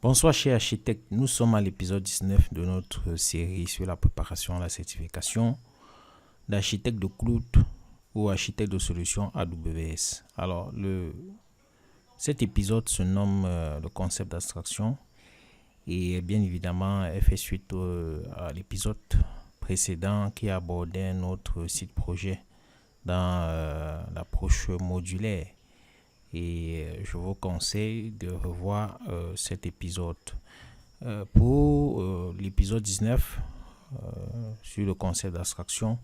Bonsoir chers architectes, nous sommes à l'épisode 19 de notre série sur la préparation à la certification d'architecte de cloud ou architecte de solutions AWS. Alors, cet épisode se nomme le concept d'abstraction et bien évidemment elle fait suite à l'épisode précédent qui abordait notre site projet dans l'approche modulaire. Et je vous conseille de revoir cet épisode. Pour l'épisode 19 sur le concept d'abstraction,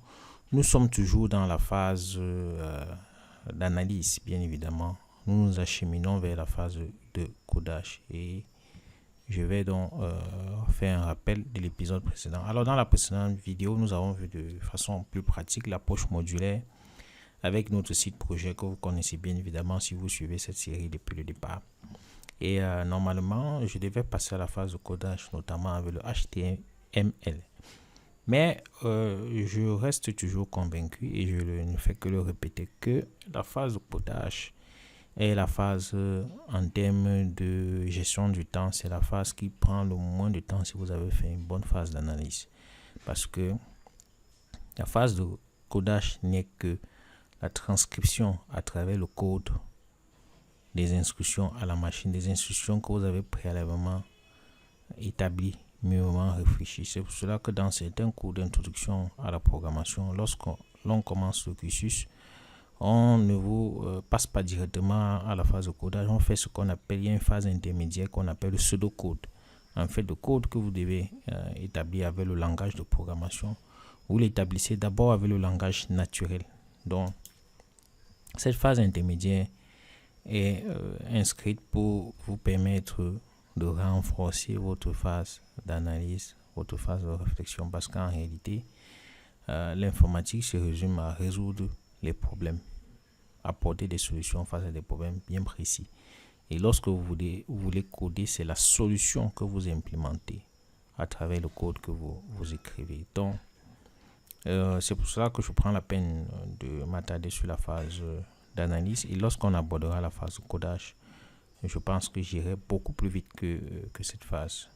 nous sommes toujours dans la phase d'analyse, bien évidemment. Nous nous acheminons vers la phase de codage et je vais donc faire un rappel de l'épisode précédent. Alors dans la précédente vidéo, nous avons vu de façon plus pratique l'approche modulaire avec notre site projet que vous connaissez bien évidemment si vous suivez cette série depuis le départ. Et normalement, je devais passer à la phase de codage, notamment avec le HTML. Mais je reste toujours convaincu et je ne fais que le répéter que la phase de codage est la phase en termes de gestion du temps. C'est la phase qui prend le moins de temps si vous avez fait une bonne phase d'analyse. Parce que la phase de codage n'est que la transcription à travers le code des instructions à la machine, des instructions que vous avez préalablement établies, mûrement réfléchies. C'est pour cela que dans certains cours d'introduction à la programmation, lorsqu'on commence le cursus, on ne vous passe pas directement à la phase de codage. On fait ce qu'on appelle, il y a une phase intermédiaire qu'on appelle le pseudocode. En fait, le code que vous devez établir avec le langage de programmation, vous l'établissez d'abord avec le langage naturel. Donc, cette phase intermédiaire est inscrite pour vous permettre de renforcer votre phase d'analyse, votre phase de réflexion, parce qu'en réalité, l'informatique se résume à résoudre les problèmes, apporter des solutions face à des problèmes bien précis. Et lorsque vous voulez coder, c'est la solution que vous implémentez à travers le code que vous écrivez. Donc, c'est pour cela que je prends la peine de m'attarder sur la phase d'analyse. Et lorsqu'on abordera la phase de codage, je pense que j'irai beaucoup plus vite que cette phase.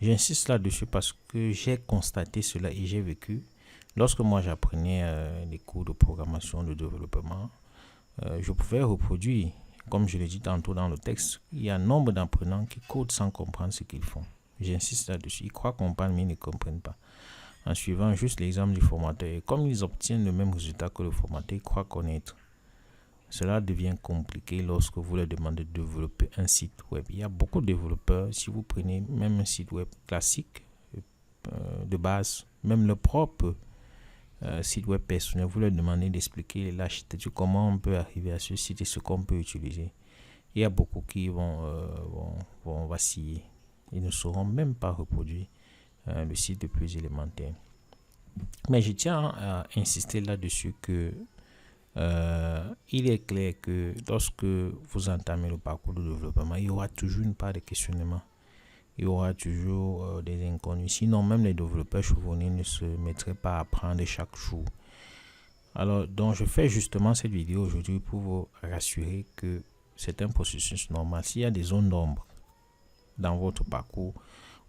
J'insiste là-dessus parce que j'ai constaté cela et j'ai vécu. Lorsque moi j'apprenais les cours de programmation, de développement, je pouvais reproduire, comme je l'ai dit tantôt dans le texte, il y a un nombre d'apprenants qui codent sans comprendre ce qu'ils font. J'insiste là-dessus. Ils croient comprendre mais ils ne comprennent pas. En suivant juste l'exemple du formateur. Et comme ils obtiennent le même résultat que le formateur, ils croient connaître. Cela devient compliqué lorsque vous leur demandez de développer un site web. Il y a beaucoup de développeurs, si vous prenez même un site web classique de base, même le propre site web personnel, vous leur demandez d'expliquer l'architecture, comment on peut arriver à ce site et ce qu'on peut utiliser. Il y a beaucoup qui vont vaciller. Ils ne sauront même pas reproduire le site le plus élémentaire. Mais je tiens à insister là-dessus que il est clair que lorsque vous entamez le parcours de développement, il y aura toujours une part de questionnement. Il y aura toujours des inconnus. Sinon, même les développeurs chevronnés ne se mettraient pas à apprendre chaque jour. Alors, donc, je fais justement cette vidéo aujourd'hui pour vous rassurer que c'est un processus normal. S'il y a des zones d'ombre dans votre parcours,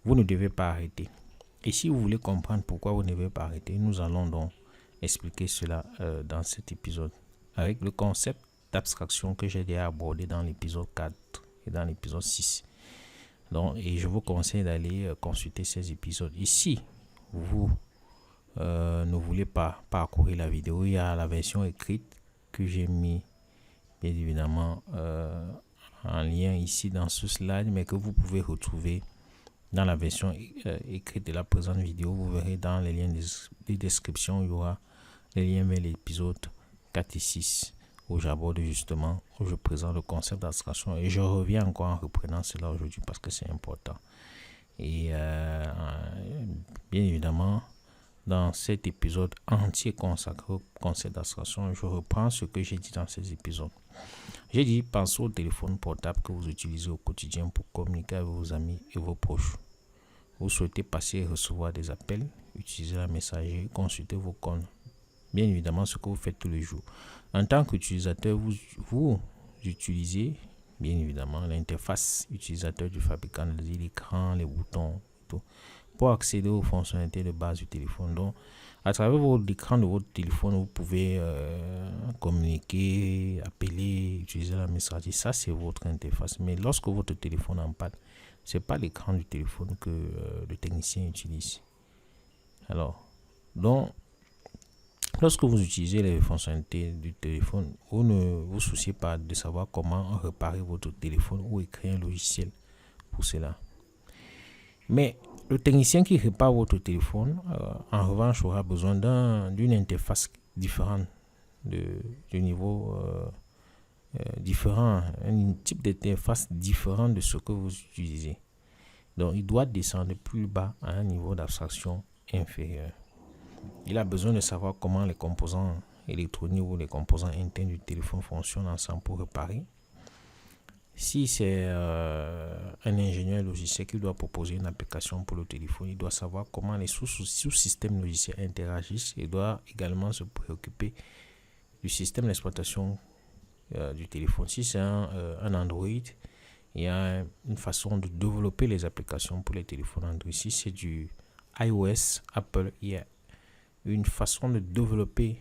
vous ne devez pas arrêter. Et si vous voulez comprendre pourquoi vous ne devez pas arrêter, nous allons donc expliquer cela dans cet épisode avec le concept d'abstraction que j'ai déjà abordé dans l'épisode 4 et dans l'épisode 6. Donc, et je vous conseille d'aller consulter ces épisodes. Ici, vous ne voulez pas parcourir la vidéo, il y a la version écrite que j'ai mis bien évidemment en lien ici dans ce slide, mais que vous pouvez retrouver dans la version écrite de la présente vidéo. Vous verrez dans les liens de description, il y aura les liens vers l'épisode 4 et 6 où j'aborde justement, où je présente le concept d'abstraction. Et je reviens encore en reprenant cela aujourd'hui parce que c'est important. Et bien évidemment, dans cet épisode entier consacré au concept d'abstraction, je reprends ce que j'ai dit dans ces épisodes. J'ai dit, pensez au téléphone portable que vous utilisez au quotidien pour communiquer avec vos amis et vos proches. Vous souhaitez passer et recevoir des appels, utilisez la messagerie, consultez vos comptes. Bien évidemment, ce que vous faites tous les jours. En tant qu'utilisateur, vous utilisez bien évidemment, l'interface utilisateur du fabricant, l'écran, les boutons, tout, pour accéder aux fonctionnalités de base du téléphone. Donc, à travers l'écran de votre téléphone, vous pouvez communiquer, appeler, utiliser la messagerie. Ça, c'est votre interface. Mais lorsque votre téléphone est en panne, ce n'est pas l'écran du téléphone que le technicien utilise. Alors, donc, lorsque vous utilisez les fonctionnalités du téléphone, vous ne vous souciez pas de savoir comment réparer votre téléphone ou écrire un logiciel pour cela. Mais le technicien qui répare votre téléphone, en revanche, aura besoin d'une interface différente, du niveau différent, un type d'interface différent de ce que vous utilisez. Donc, il doit descendre plus bas à un niveau d'abstraction inférieur. Il a besoin de savoir comment les composants électroniques ou les composants internes du téléphone fonctionnent ensemble pour réparer. Si c'est un ingénieur logiciel qui doit proposer une application pour le téléphone, il doit savoir comment les sous-systèmes logiciels interagissent. Il doit également se préoccuper du système d'exploitation du téléphone. Si c'est un Android, il y a une façon de développer les applications pour les téléphones Android. Si c'est du iOS, Apple, il y a une façon de développer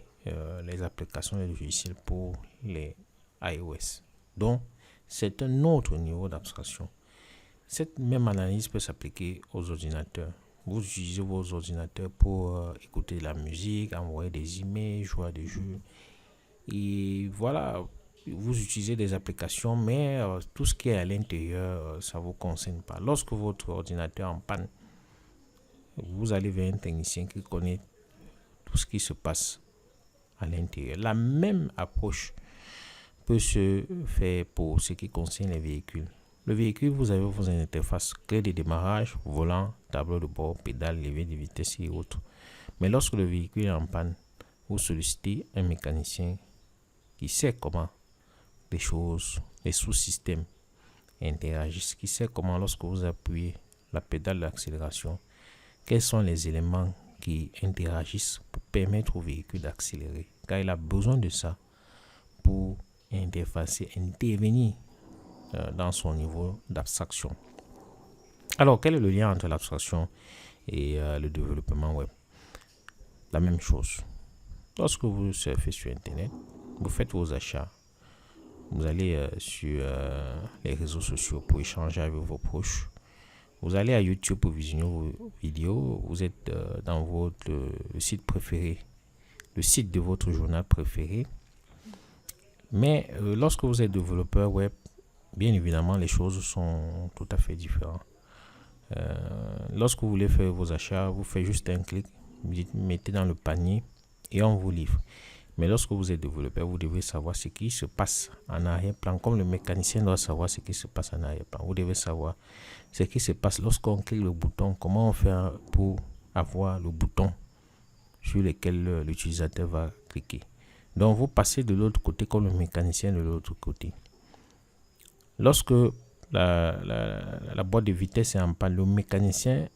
les applications et les logiciels pour les iOS. Donc, c'est un autre niveau d'abstraction. Cette même analyse peut s'appliquer aux ordinateurs. Vous utilisez vos ordinateurs pour écouter de la musique, envoyer des emails, jouer à des jeux. Et voilà, vous utilisez des applications, mais tout ce qui est à l'intérieur, ça ne vous concerne pas. Lorsque votre ordinateur est en panne, vous allez vers un technicien qui connaît tout ce qui se passe à l'intérieur. La même approche peut se faire pour ce qui concerne les véhicules. Le véhicule, vous avez vos interfaces, clé de démarrage, volant, tableau de bord, pédale, levier de vitesse et autres. Mais lorsque le véhicule est en panne, vous sollicitez un mécanicien qui sait comment les choses, les sous-systèmes interagissent, qui sait comment lorsque vous appuyez la pédale d'accélération, quels sont les éléments qui interagissent pour permettre au véhicule d'accélérer, car il a besoin de ça pour interfacer, intervenir dans son niveau d'abstraction. Alors, quel est le lien entre l'abstraction et le développement web? La même chose. Lorsque vous surfez sur Internet, vous faites vos achats, vous allez sur les réseaux sociaux pour échanger avec vos proches, vous allez à YouTube pour visionner vos vidéos, vous êtes dans votre site préféré, le site de votre journal préféré. Mais lorsque vous êtes développeur web, bien évidemment, les choses sont tout à fait différentes. Lorsque vous voulez faire vos achats, vous faites juste un clic, vous mettez dans le panier et on vous livre. Mais lorsque vous êtes développeur, vous devez savoir ce qui se passe en arrière-plan, comme le mécanicien doit savoir ce qui se passe en arrière-plan. Vous devez savoir ce qui se passe lorsqu'on clique le bouton, comment on fait pour avoir le bouton sur lequel l'utilisateur va cliquer. Donc, vous passez de l'autre côté comme le mécanicien de l'autre côté. Lorsque la boîte de vitesse est en panne, le mécanicien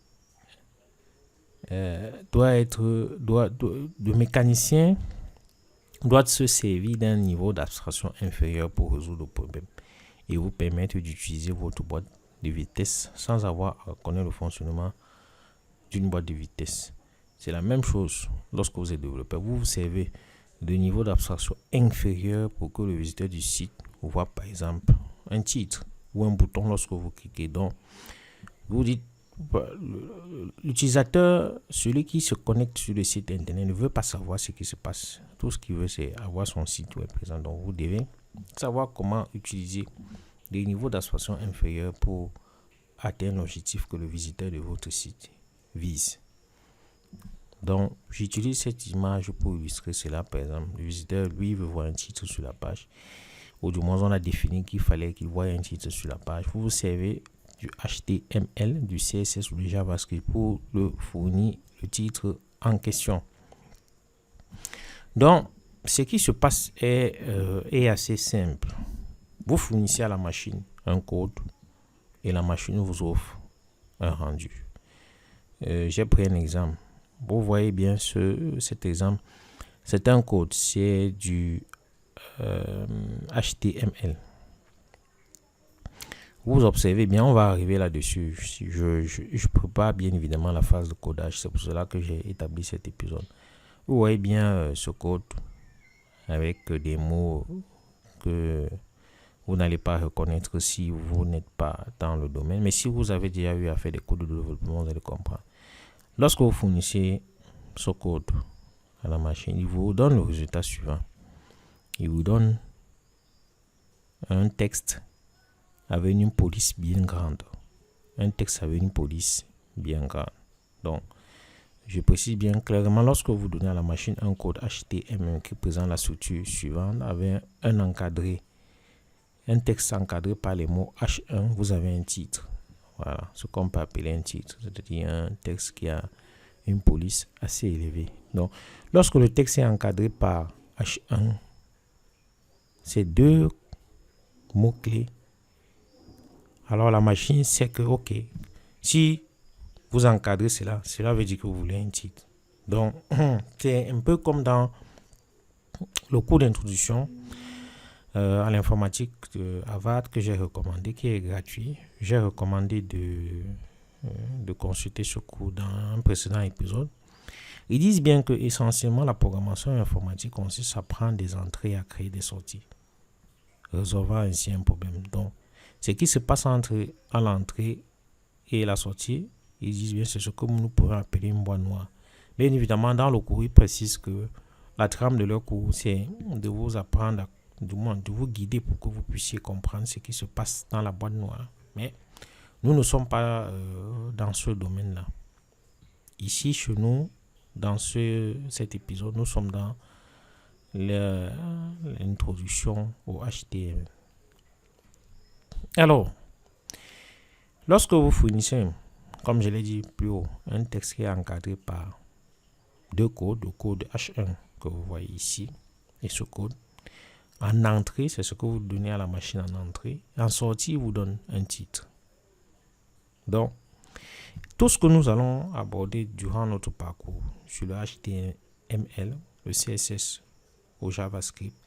doit se servir d'un niveau d'abstraction inférieur pour résoudre le problème et vous permettre d'utiliser votre boîte de vitesse sans avoir à connaître le fonctionnement d'une boîte de vitesse. C'est la même chose lorsque vous êtes développeur. Vous vous servez de niveau d'abstraction inférieur pour que le visiteur du site voit par exemple un titre ou un bouton lorsque vous cliquez. Donc, vous dites, l'utilisateur, celui qui se connecte sur le site internet ne veut pas savoir ce qui se passe. Tout ce qu'il veut, c'est avoir son site web présent. Donc, vous devez savoir comment utiliser des niveaux d'abstraction inférieurs pour atteindre l'objectif que le visiteur de votre site vise. Donc, j'utilise cette image pour illustrer cela. Par exemple, le visiteur, lui, veut voir un titre sur la page. Ou du moins, on a défini qu'il fallait qu'il voie un titre sur la page. Vous vous servez du HTML, du CSS ou du JavaScript pour le fournir le titre en question. Donc, ce qui se passe est assez simple. Vous fournissez à la machine un code et la machine vous offre un rendu. J'ai pris un exemple. Vous voyez bien cet exemple. C'est un code, c'est du HTML. Vous observez bien, on va arriver là-dessus. Je prépare bien évidemment la phase de codage. C'est pour cela que j'ai établi cet épisode. Vous voyez bien ce code avec des mots que vous n'allez pas reconnaître si vous n'êtes pas dans le domaine. Mais si vous avez déjà eu à faire des codes de développement, vous allez comprendre. Lorsque vous fournissez ce code à la machine, il vous donne le résultat suivant. Il vous donne un texte avec une police bien grande. Un texte avec une police bien grande. Donc, je précise bien clairement, lorsque vous donnez à la machine un code HTML qui présente la structure suivante avec un encadré, un texte encadré par les mots H1, vous avez un titre. Voilà, ce qu'on peut appeler un titre, c'est-à-dire un texte qui a une police assez élevée. Donc, lorsque le texte est encadré par H1, ces deux mots-clés, alors la machine sait que, ok, si vous encadrez cela, cela veut dire que vous voulez un titre. Donc, c'est un peu comme dans le cours d'introduction à l'informatique de Harvard que j'ai recommandé, qui est gratuit. J'ai recommandé de consulter ce cours dans un précédent épisode. Ils disent bien que essentiellement la programmation informatique consiste à prendre des entrées et à créer des sorties, résolvant ainsi un problème. Donc, ce qui se passe à l'entrée et la sortie, ils disent bien c'est ce que nous pourrions appeler une boîte noire. Bien évidemment, dans le cours, ils précisent que la trame de leur cours, c'est de vous apprendre, du moins de vous guider pour que vous puissiez comprendre ce qui se passe dans la boîte noire. Mais nous ne sommes pas dans ce domaine-là. Ici, chez nous, dans cet épisode, nous sommes dans l'introduction au HTML. Alors, lorsque vous fournissez, comme je l'ai dit plus haut, un texte qui est encadré par deux codes, le code H1 que vous voyez ici et ce code, en entrée, c'est ce que vous donnez à la machine en entrée. En sortie, il vous donne un titre. Donc, tout ce que nous allons aborder durant notre parcours sur le HTML, le CSS ou JavaScript,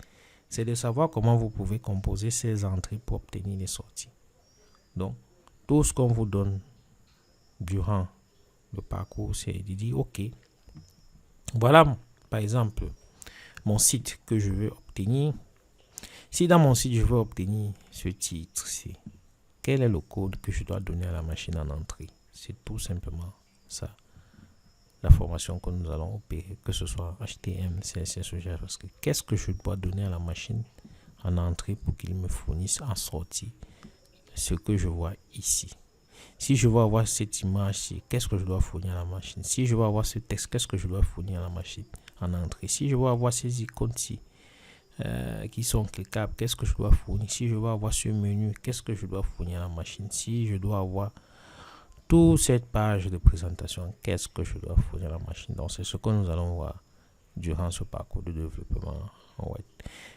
c'est de savoir comment vous pouvez composer ces entrées pour obtenir les sorties. Donc, tout ce qu'on vous donne durant le parcours, c'est de dire, ok, voilà, par exemple, mon site que je veux obtenir. Si dans mon site, je veux obtenir ce titre-ci, quel est le code que je dois donner à la machine en entrée? C'est tout simplement ça, la formation que nous allons opérer, que ce soit HTML, CSS ou JavaScript. Qu'est-ce que je dois donner à la machine en entrée pour qu'il me fournisse en sortie ce que je vois ici? Si je veux avoir cette image-ci, qu'est-ce que je dois fournir à la machine? Si je veux avoir ce texte, qu'est-ce que je dois fournir à la machine en entrée? Si je veux avoir ces icônes-ci qui sont cliquables, qu'est-ce que je dois fournir? Si je veux avoir ce menu, qu'est-ce que je dois fournir à la machine? Si je dois avoir toute cette page de présentation, qu'est-ce que je dois fournir à la machine? Donc, c'est ce que nous allons voir durant ce parcours de développement en web.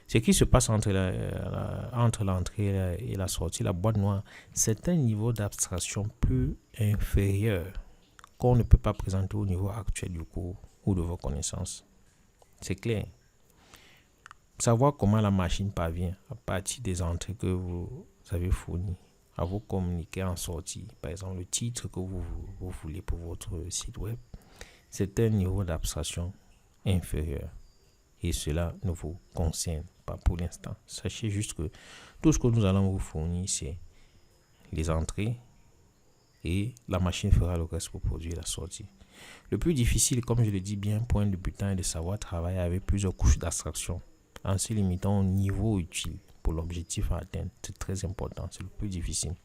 Ce qui se passe entre l'entrée et la sortie, la boîte noire, c'est un niveau d'abstraction plus inférieur qu'on ne peut pas présenter au niveau actuel du cours ou de vos connaissances. C'est clair. Savoir comment la machine parvient à partir des entrées que vous avez fournies à vous communiquer en sortie, par exemple le titre que vous voulez pour votre site web, c'est un niveau d'abstraction inférieur. Et cela ne vous concerne pas pour l'instant. Sachez juste que tout ce que nous allons vous fournir, c'est les entrées et la machine fera le reste pour produire la sortie. Le plus difficile, comme je le dis bien, pour un débutant, est de savoir travailler avec plusieurs couches d'abstraction en se limitant au niveau utile pour l'objectif à atteindre. C'est très important, c'est le plus difficile.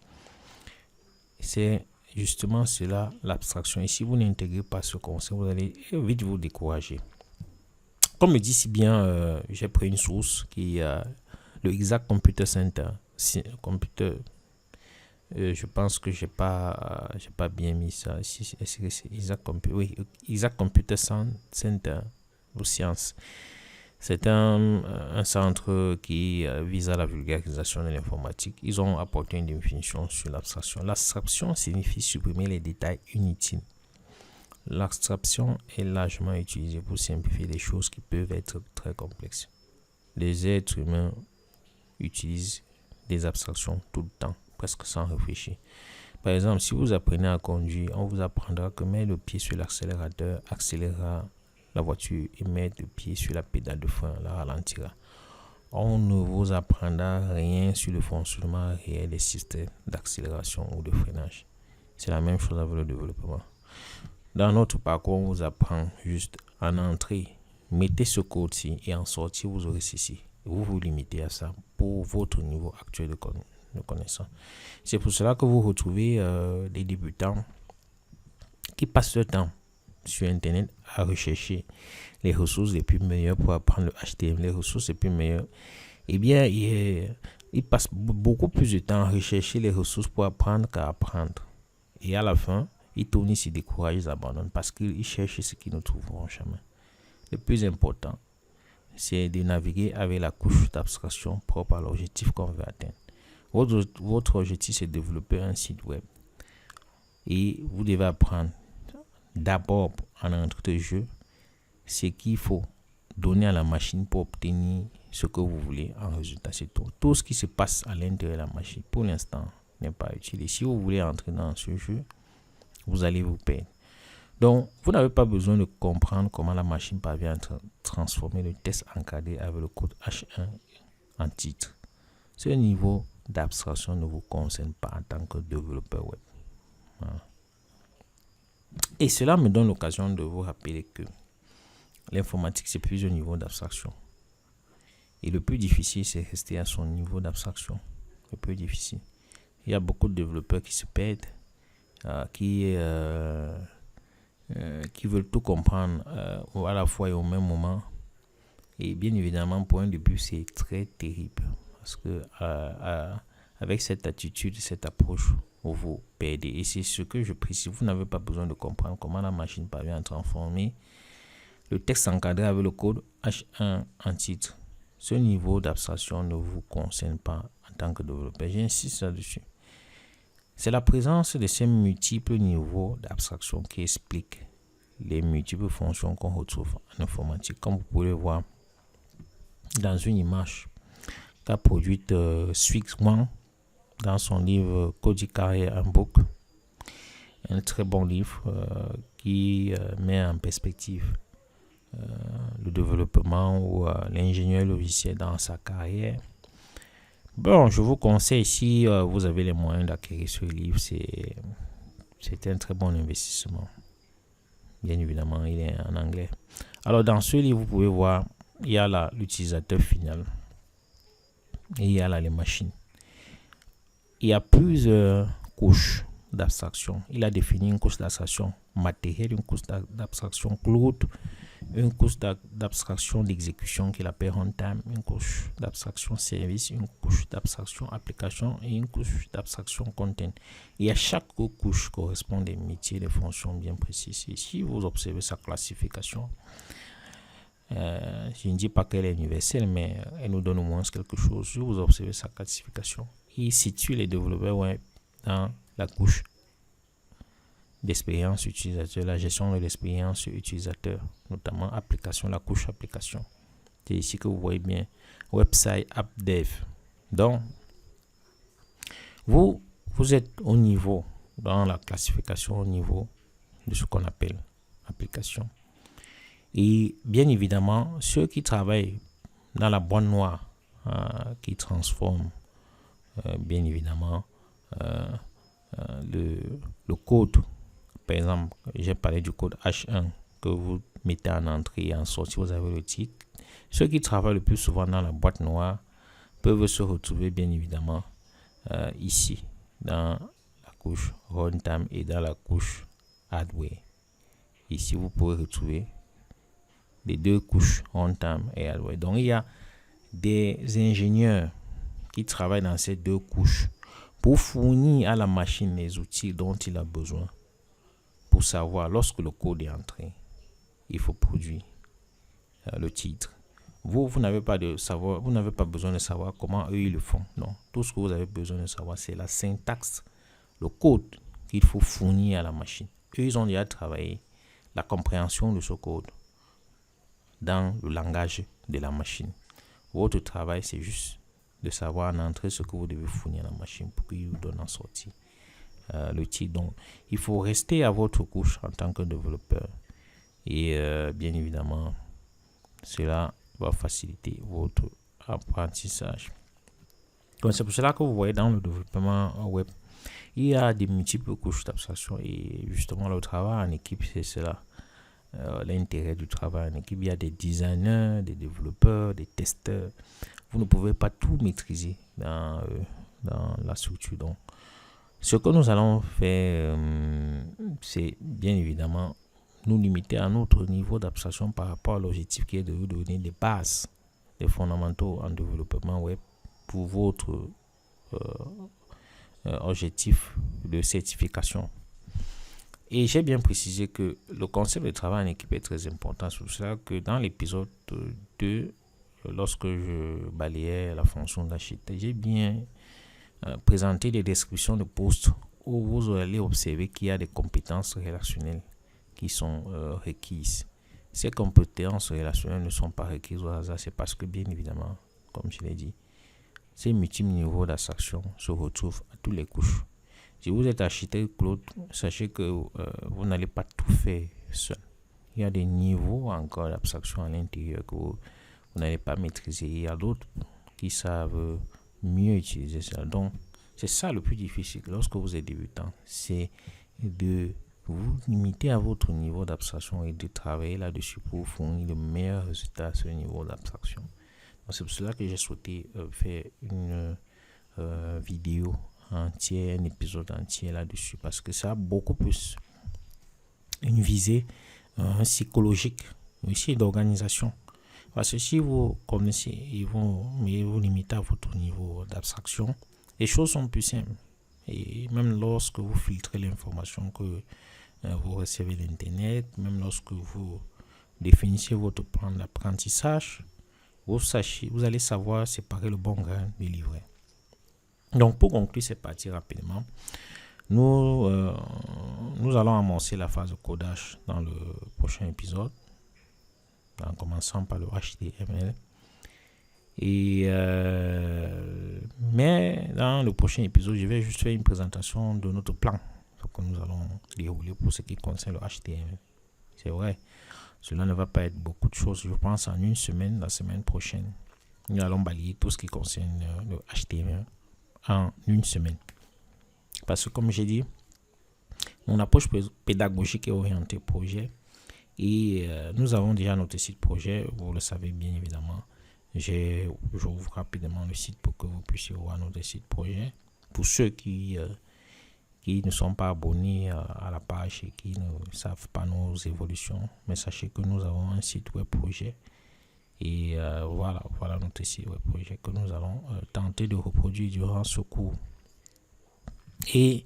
C'est justement cela, l'abstraction. Et si vous n'intégrez pas ce concept, vous allez vite vous décourager. Comme le dit si bien, j'ai pris une source qui est le Exact Computer Center. Je pense que j'ai pas bien mis ça. Est-ce que c'est Exact Computer Center aux sciences. C'est un centre qui vise à la vulgarisation de l'informatique. Ils ont apporté une définition sur l'abstraction. L'abstraction signifie supprimer les détails inutiles. L'abstraction est largement utilisée pour simplifier des choses qui peuvent être très complexes. Les êtres humains utilisent des abstractions tout le temps presque sans réfléchir. Par exemple, si vous apprenez à conduire, on vous apprendra que mettre le pied sur l'accélérateur accélérera la voiture et mettre le pied sur la pédale de frein la ralentira. On ne vous apprendra rien sur le fonctionnement réel des systèmes d'accélération ou de freinage. C'est la même chose avec le développement. Dans notre parcours, on vous apprend juste en entrée, mettez ce code-ci et en sortie, vous aurez ceci. Vous vous limitez à ça pour votre niveau actuel de connaissance. C'est pour cela que vous retrouvez des débutants qui passent leur temps sur Internet à rechercher les ressources les plus meilleures pour apprendre le HTML, les ressources les plus meilleures. Eh bien, ils passent beaucoup plus de temps à rechercher les ressources pour apprendre qu'à apprendre. Et à la fin, ils tournent, ils se découragent, ils abandonnent parce qu'ils cherchent ce qu'ils ne trouveront en chemin. Le plus important, c'est de naviguer avec la couche d'abstraction propre à l'objectif qu'on veut atteindre. Votre objectif, c'est de développer un site web. Et vous devez apprendre d'abord, en entrée de jeu, ce qu'il faut donner à la machine pour obtenir ce que vous voulez en résultat. C'est tout. Tout ce qui se passe à l'intérieur de la machine, pour l'instant, n'est pas utile. Et si vous voulez entrer dans ce jeu, vous allez vous perdre. Donc, vous n'avez pas besoin de comprendre comment la machine parvient à transformer le test encadré avec le code H1 en titre. Ce niveau d'abstraction ne vous concerne pas en tant que développeur web. Voilà. Et cela me donne l'occasion de vous rappeler que l'informatique, c'est plusieurs niveaux d'abstraction. Et le plus difficile, c'est rester à son niveau d'abstraction. Le plus difficile. Il y a beaucoup de développeurs qui se perdent, qui veulent tout comprendre à la fois et au même moment. Et bien évidemment, pour un début, c'est très terrible. Parce que avec cette attitude, cette approche, vous vous perdez. Et c'est ce que je précise. Vous n'avez pas besoin de comprendre comment la machine parvient à transformer le texte encadré avec le code H1 en titre. Ce niveau d'abstraction ne vous concerne pas en tant que développeur. J'insiste là-dessus. C'est la présence de ces multiples niveaux d'abstraction qui explique les multiples fonctions qu'on retrouve en informatique. Comme vous pouvez le voir dans une image qu'a produite Swixman dans son livre Codical Handbook, un très bon livre qui met en perspective le développement ou l'ingénieur logiciel dans sa carrière. Bon, je vous conseille, si vous avez les moyens d'acquérir ce livre, c'est un très bon investissement. Bien évidemment, il est en anglais. Alors, dans ce livre, vous pouvez voir, il y a l'utilisateur final et il y a les machines. Il y a plusieurs couches d'abstraction. Il a défini une couche d'abstraction matérielle, une couche d'abstraction cloud, une couche d'abstraction d'exécution qu'il appelle runtime, une couche d'abstraction service, une couche d'abstraction application et une couche d'abstraction content. Et à chaque couche correspond des métiers, des fonctions bien précises. Et si vous observez sa classification, je ne dis pas qu'elle est universelle, mais elle nous donne au moins quelque chose. Si vous observez sa classification, il situe les développeurs web dans la couche d'expérience utilisateur, la gestion de l'expérience utilisateur, notamment application, la couche application. C'est ici que vous voyez bien website app dev. Donc, vous êtes au niveau, dans la classification, au niveau de ce qu'on appelle application. Et bien évidemment, ceux qui travaillent dans la boîte noire, qui transforment bien évidemment le code. Par exemple, j'ai parlé du code H1 que vous mettez en entrée et en sortie, vous avez le titre. Ceux qui travaillent le plus souvent dans la boîte noire peuvent se retrouver bien évidemment ici, dans la couche runtime et dans la couche hardware. Ici, vous pouvez retrouver les deux couches runtime et hardware. Donc, il y a des ingénieurs qui travaillent dans ces deux couches pour fournir à la machine les outils dont il a besoin pour savoir, lorsque le code est entré, il faut produire le titre. Vous n'avez pas besoin de savoir comment eux ils le font. Non, tout ce que vous avez besoin de savoir, c'est la syntaxe, le code qu'il faut fournir à la machine. Eux, ils ont déjà travaillé la compréhension de ce code dans le langage de la machine. Votre travail, c'est juste de savoir en entrée ce que vous devez fournir à la machine pour qu'il vous donne en sortie l'outil. Donc, il faut rester à votre couche en tant que développeur. Et bien évidemment, cela va faciliter votre apprentissage. Donc, c'est pour cela que vous voyez dans le développement web, il y a des multiples couches d'abstraction. Et justement, le travail en équipe, c'est cela. L'intérêt du travail en équipe. Il y a des designers, des développeurs, des testeurs. Vous ne pouvez pas tout maîtriser dans la structure. Donc, ce que nous allons faire, c'est bien évidemment nous limiter à notre niveau d'abstraction par rapport à l'objectif qui est de vous donner des bases, des fondamentaux en développement web pour votre objectif de certification. Et j'ai bien précisé que le concept de travail en équipe est très important. C'est pour cela que dans l'épisode 2, lorsque je balayais la fonction d'architecte, j'ai bien présenté les descriptions de postes où vous allez observer qu'il y a des compétences relationnelles qui sont requises. Ces compétences relationnelles ne sont pas requises au hasard, c'est parce que bien évidemment, comme je l'ai dit, ces multiples niveaux d'abstraction se retrouvent à toutes les couches. Si vous êtes architecte, Claude, sachez que vous n'allez pas tout faire seul. Il y a des niveaux encore d'abstraction à l'intérieur que vous n'allez pas maîtriser. Il y a d'autres qui savent mieux utiliser ça. Donc, c'est ça le plus difficile lorsque vous êtes débutant. C'est de vous limiter à votre niveau d'abstraction et de travailler là-dessus pour fournir le meilleur résultat à ce niveau d'abstraction. Donc, c'est pour cela que j'ai souhaité faire une vidéo entière, un épisode entier là-dessus, parce que ça a beaucoup plus une visée psychologique, aussi d'organisation. Parce que si vous connaissez et vous limitez à votre niveau d'abstraction, les choses sont plus simples. Et même lorsque vous filtrez l'information que vous recevez d'Internet, même lorsque vous définissez votre plan d'apprentissage, vous allez savoir séparer le bon grain du livret. Donc, pour conclure cette partie rapidement, nous allons amorcer la phase de codage dans le prochain épisode, en commençant par le HTML. Mais dans le prochain épisode, je vais juste faire une présentation de notre plan que nous allons dérouler pour ce qui concerne le HTML. C'est vrai, cela ne va pas être beaucoup de choses. Je pense en une semaine, la semaine prochaine, nous allons balayer tout ce qui concerne le HTML en une semaine. Parce que comme j'ai dit, mon approche pédagogique est orientée projet. Et nous avons déjà notre site projet, vous le savez bien évidemment. J'ouvre rapidement le site pour que vous puissiez voir notre site projet. Pour ceux qui ne sont pas abonnés à la page et qui ne savent pas nos évolutions, mais sachez que nous avons un site web projet. Et voilà notre site web projet que nous allons tenter de reproduire durant ce cours. Et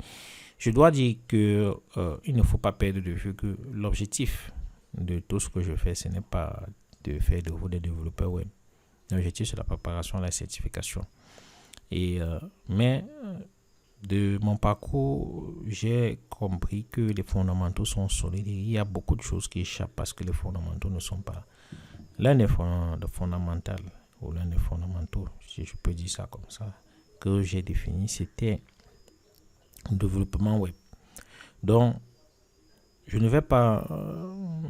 je dois dire que il ne faut pas perdre de vue que l'objectif de tout ce que je fais, ce n'est pas de faire de vous des développeurs web. L'objectif, c'est la préparation à la certification. Mais de mon parcours, j'ai compris que les fondamentaux sont solides. Et il y a beaucoup de choses qui échappent parce que les fondamentaux ne sont pas l'un des fondamentaux, ou l'un des fondamentaux, si je peux dire ça comme ça, que j'ai défini, c'était le développement web. Donc, je ne vais pas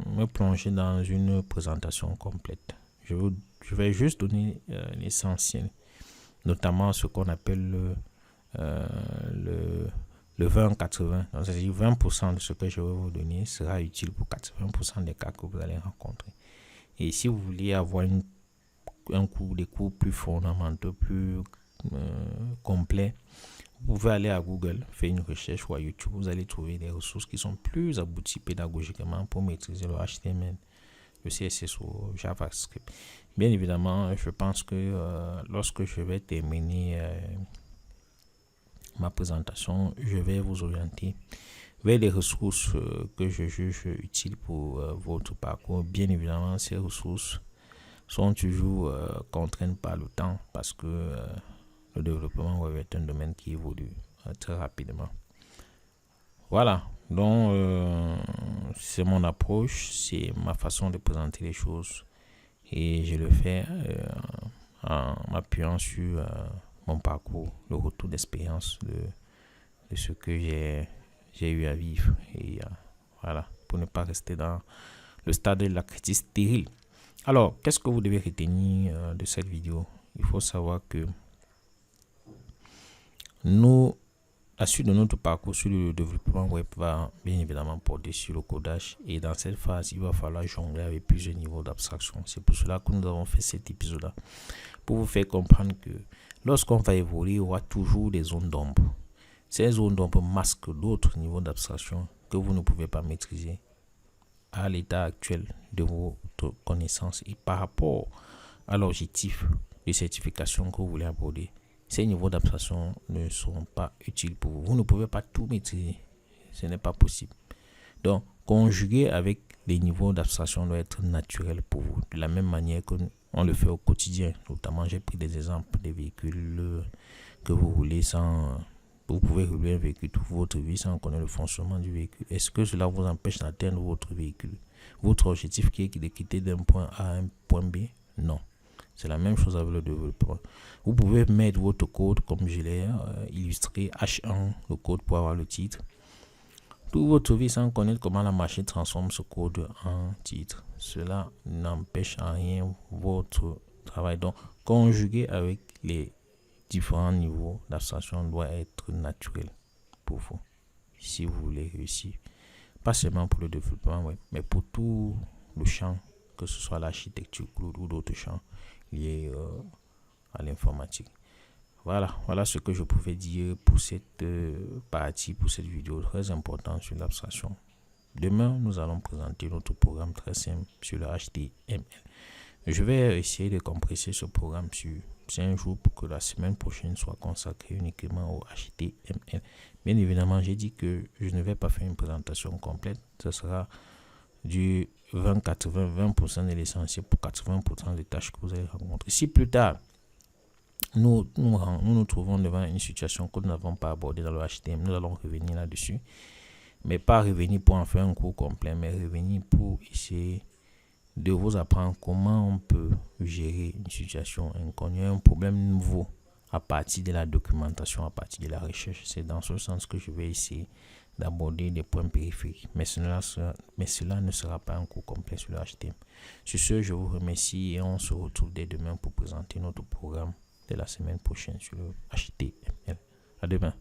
me plonger dans une présentation complète. Je vais juste donner l'essentiel, notamment ce qu'on appelle le 20-80. Donc, c'est-à-dire 20% de ce que je vais vous donner sera utile pour 80% des cas que vous allez rencontrer. Et si vous voulez avoir des cours plus fondamentaux, plus complets, vous pouvez aller à Google, faire une recherche ou à YouTube, vous allez trouver des ressources qui sont plus abouties pédagogiquement pour maîtriser le HTML, le CSS ou JavaScript. Bien évidemment, je pense que lorsque je vais terminer ma présentation, je vais vous orienter vers les ressources que je juge utiles pour votre parcours. Bien évidemment, ces ressources sont toujours contraintes par le temps parce que le développement web est un domaine qui évolue très rapidement. Voilà, donc c'est mon approche, c'est ma façon de présenter les choses et je le fais en m'appuyant sur mon parcours, le retour d'expérience de ce que j'ai eu à vivre. Et voilà, pour ne pas rester dans le stade de la critique stérile. Alors, qu'est-ce que vous devez retenir de cette vidéo? Il faut savoir que la suite de notre parcours sur le développement web va bien évidemment porter sur le codage. Et dans cette phase, il va falloir jongler avec plusieurs niveaux d'abstraction. C'est pour cela que nous avons fait cet épisode-là. Pour vous faire comprendre que lorsqu'on va évoluer, il y aura toujours des zones d'ombre. Ces zones d'ombre masquent d'autres niveaux d'abstraction que vous ne pouvez pas maîtriser à l'état actuel de votre connaissance et par rapport à l'objectif de certification que vous voulez aborder. Ces niveaux d'abstraction ne seront pas utiles pour vous. Vous ne pouvez pas tout maîtriser. Ce n'est pas possible. Donc, conjuguer avec les niveaux d'abstraction doit être naturel pour vous. De la même manière qu'on le fait au quotidien. Notamment, j'ai pris des exemples des véhicules que vous roulez sans... Vous pouvez rouler un véhicule toute votre vie sans connaître le fonctionnement du véhicule. Est-ce que cela vous empêche d'atteindre votre véhicule? Votre objectif qui est de quitter d'un point A à un point B? Non. C'est la même chose avec le développement. Vous pouvez mettre votre code comme je l'ai illustré, H1, le code pour avoir le titre. Toute votre vie sans connaître comment la machine transforme ce code en titre. Cela n'empêche en rien votre travail. Donc, conjuguer avec les différents niveaux d'abstraction doit être naturel pour vous. Si vous voulez réussir. Pas seulement pour le développement web, mais pour tout le champ, que ce soit l'architecture ou d'autres champs liés à l'informatique. Voilà ce que je pouvais dire pour cette partie, pour cette vidéo très importante sur l'abstraction. Demain, nous allons présenter notre programme très simple sur le HTML. Je vais essayer de compresser ce programme sur 5 jours pour que la semaine prochaine soit consacrée uniquement au HTML. Bien évidemment, j'ai dit que je ne vais pas faire une présentation complète. Ce sera du 20% de l'essentiel pour 80% des tâches que vous allez rencontrer. Si plus tard, nous nous trouvons devant une situation que nous n'avons pas abordée dans le HTML, nous allons revenir là-dessus. Mais pas revenir pour en faire un cours complet, mais revenir pour essayer de vous apprendre comment on peut gérer une situation inconnue, un problème nouveau à partir de la documentation, à partir de la recherche. C'est dans ce sens que je vais essayer d'aborder des points périphériques. Mais cela ne sera pas un cours complet sur le HTML. Sur ce, je vous remercie et on se retrouve dès demain pour présenter notre programme de la semaine prochaine sur le HTML. À demain.